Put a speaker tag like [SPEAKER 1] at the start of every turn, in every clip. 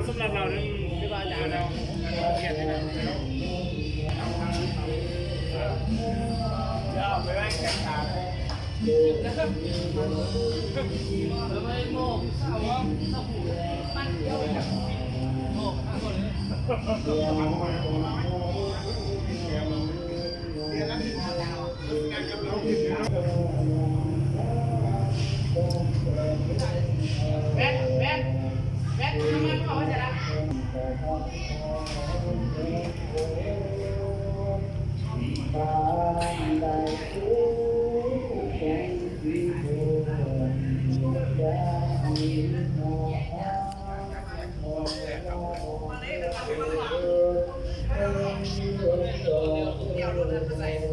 [SPEAKER 1] สำหรับเราเนี่ยที่ว่าอาจารย์เราเขียนอะไรจะเอาไปไว้แข่งขันนะครับแล้วไม่โม่ข้าวว่าข้าวผูมันเยอะเลยโม่ข้าวคนนี้แบทแบทแบททำไมไม่เอาจะละ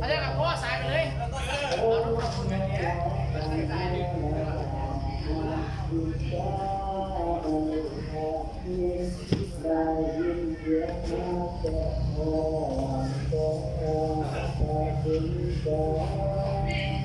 [SPEAKER 1] อาจารย์กับพ่อสายไปเลย
[SPEAKER 2] ได้ยินเสียง